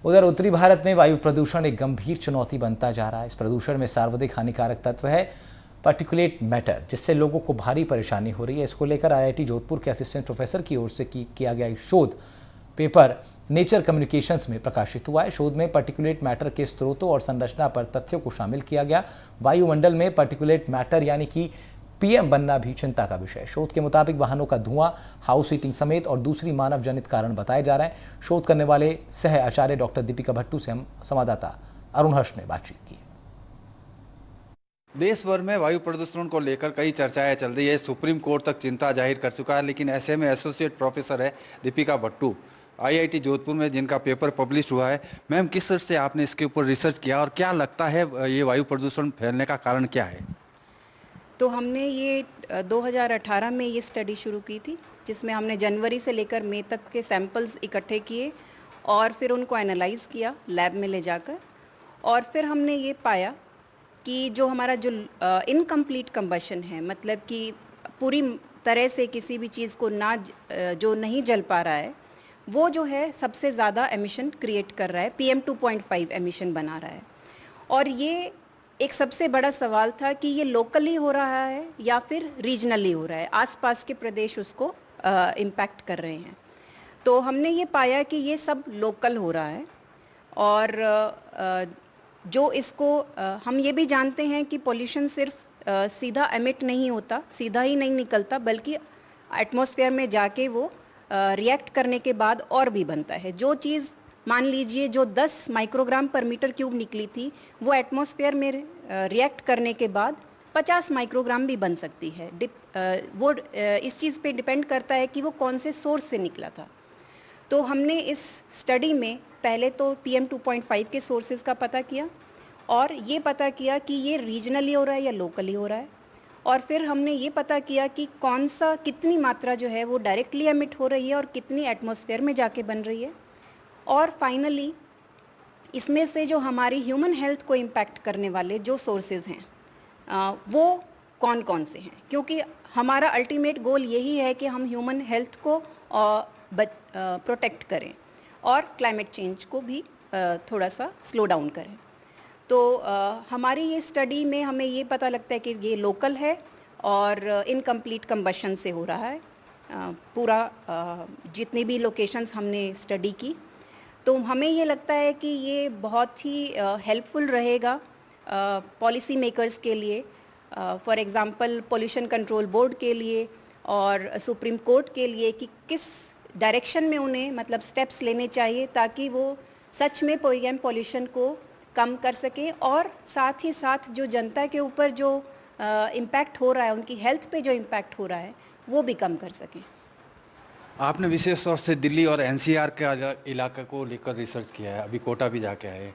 उधर उत्तरी भारत में वायु प्रदूषण एक गंभीर चुनौती बनता जा रहा है। इस प्रदूषण में सर्वाधिक हानिकारक तत्व है पार्टिकुलेट मैटर, जिससे लोगों को भारी परेशानी हो रही है। इसको लेकर आईआईटी जोधपुर के असिस्टेंट प्रोफेसर की ओर से किया गया शोध पेपर नेचर कम्युनिकेशंस में प्रकाशित हुआ है। शोध में पार्टिकुलेट मैटर के स्रोतों और संरचना पर तथ्यों को शामिल किया गया। वायुमंडल में पार्टिकुलेट मैटर यानी कि पीएम बनना भी चिंता का विषय है। शोध के मुताबिक वाहनों का धुआं, हाउस हीटिंग समेत और दूसरी मानव जनित कारण बताए जा रहे हैं। शोध करने वाले सह आचार्य डॉक्टर दीपिका भट्टू से हम संवाददाता अरुण हर्ष ने बातचीत की। देश भर में वायु प्रदूषण को लेकर कई चर्चाएं चल रही है। सुप्रीम कोर्ट तक चिंता जाहिर कर चुका है, लेकिन ऐसे में एसोसिएट प्रोफेसर है दीपिका भट्टू आईआईटी जोधपुर में, जिनका पेपर पब्लिश हुआ है। मैम, किस तरह से आपने इसके ऊपर रिसर्च किया और क्या लगता है ये वायु प्रदूषण फैलने का कारण क्या है? तो हमने ये 2018 में ये स्टडी शुरू की थी, जिसमें हमने जनवरी से लेकर मई तक के सैंपल्स इकट्ठे किए और फिर उनको एनालाइज किया लैब में ले जाकर। और फिर हमने ये पाया कि जो हमारा जो इनकम्प्लीट कंबशन है, मतलब कि पूरी तरह से किसी भी चीज़ को जो नहीं जल पा रहा है, वो जो है सबसे ज़्यादा एमिशन क्रिएट कर रहा है, PM 2.5 एमिशन बना रहा है। और ये एक सबसे बड़ा सवाल था कि ये लोकली हो रहा है या फिर रीजनली हो रहा है, आसपास के प्रदेश उसको इम्पैक्ट कर रहे हैं। तो हमने ये पाया कि ये सब लोकल हो रहा है। और जो इसको हम ये भी जानते हैं कि पोल्यूशन सिर्फ सीधा एमिट नहीं होता, सीधा ही नहीं निकलता, बल्कि एटमॉस्फेयर में जाके वो रिएक्ट करने के बाद और भी बनता है। जो चीज़ मान लीजिए जो 10 माइक्रोग्राम पर मीटर क्यूब निकली थी, वो एटमॉस्फेयर में रिएक्ट करने के बाद 50 माइक्रोग्राम भी बन सकती है। वो इस चीज़ पे डिपेंड करता है कि वो कौन से सोर्स से निकला था। तो हमने इस स्टडी में पहले तो PM 2.5 के सोर्सेज का पता किया और ये पता किया कि ये रीजनली हो रहा है या लोकली हो रहा है। और फिर हमने ये पता किया कि कितनी मात्रा जो है वो डायरेक्टली एमिट हो रही है और कितनी एटमॉस्फेयर में जाके बन रही है। और फाइनली इसमें से जो हमारी ह्यूमन हेल्थ को इम्पैक्ट करने वाले जो सोर्सेज हैं वो कौन कौन से हैं, क्योंकि हमारा अल्टीमेट गोल यही है कि हम ह्यूमन हेल्थ को प्रोटेक्ट करें और क्लाइमेट चेंज को भी थोड़ा सा स्लो डाउन करें। तो हमारी ये स्टडी में हमें ये पता लगता है कि ये लोकल है और इनकम्प्लीट कंबशन से हो रहा है। पूरा जितनी भी लोकेशंस हमने स्टडी की, तो हमें ये लगता है कि ये बहुत ही हेल्पफुल रहेगा पॉलिसी मेकर्स के लिए, for example pollution control board के लिए और सुप्रीम कोर्ट के लिए, कि किस डायरेक्शन में उन्हें मतलब स्टेप्स लेने चाहिए ताकि वो सच में PM पॉल्यूशन को कम कर सकें और साथ ही साथ जो जनता के ऊपर जो इम्पैक्ट हो रहा है, उनकी हेल्थ पे जो इम्पैक्ट हो रहा है, वो भी कम कर सकें। आपने विशेष तौर से दिल्ली और NCR के इलाके को लेकर रिसर्च किया है, अभी कोटा भी जाके आए,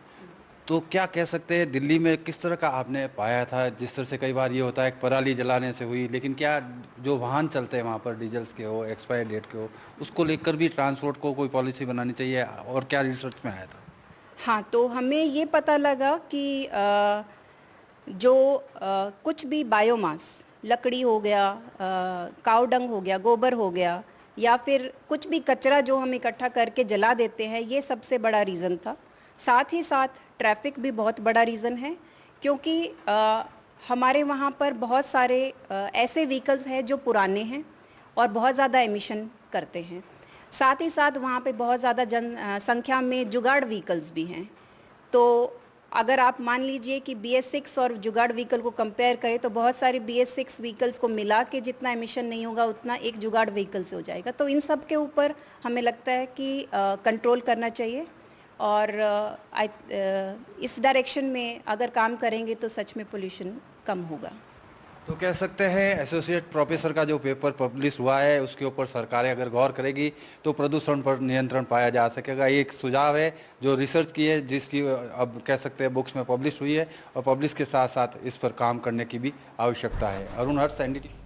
तो क्या कह सकते हैं दिल्ली में किस तरह का आपने पाया था? जिस तरह से कई बार ये होता है पराली जलाने से हुई, लेकिन क्या जो वाहन चलते हैं वहाँ पर डीजल्स के हो, एक्सपायर डेट के हो, उसको लेकर भी ट्रांसपोर्ट को कोई पॉलिसी बनानी चाहिए, और क्या रिसर्च में आया था? हाँ, तो हमें ये पता लगा कि कुछ भी बायोमास, लकड़ी हो गया, काऊ डंग हो गया, गोबर हो गया, या फिर कुछ भी कचरा जो हम इकट्ठा करके जला देते हैं, ये सबसे बड़ा रीज़न था। साथ ही साथ ट्रैफिक भी बहुत बड़ा रीज़न है, क्योंकि हमारे वहाँ पर बहुत सारे ऐसे व्हीकल्स हैं जो पुराने हैं और बहुत ज़्यादा एमिशन करते हैं। साथ ही साथ वहाँ पे बहुत ज़्यादा संख्या में जुगाड़ व्हीकल्स भी हैं। तो अगर आप मान लीजिए कि BS6 और जुगाड़ व्हीकल को कंपेयर करें, तो बहुत सारे BS6 व्हीकल्स को मिला के जितना एमिशन नहीं होगा उतना एक जुगाड़ व्हीकल से हो जाएगा। तो इन सब के ऊपर हमें लगता है कि कंट्रोल करना चाहिए और इस डायरेक्शन में अगर काम करेंगे तो सच में पोल्यूशन कम होगा। तो कह सकते हैं एसोसिएट प्रोफेसर का जो पेपर पब्लिश हुआ है उसके ऊपर सरकारें अगर गौर करेगी तो प्रदूषण पर नियंत्रण पाया जा सकेगा। ये एक सुझाव है जो रिसर्च की है, जिसकी अब कह सकते हैं बुक्स में पब्लिश हुई है, और पब्लिश के साथ साथ इस पर काम करने की भी आवश्यकता है। अरुण हर्ष, NDTV।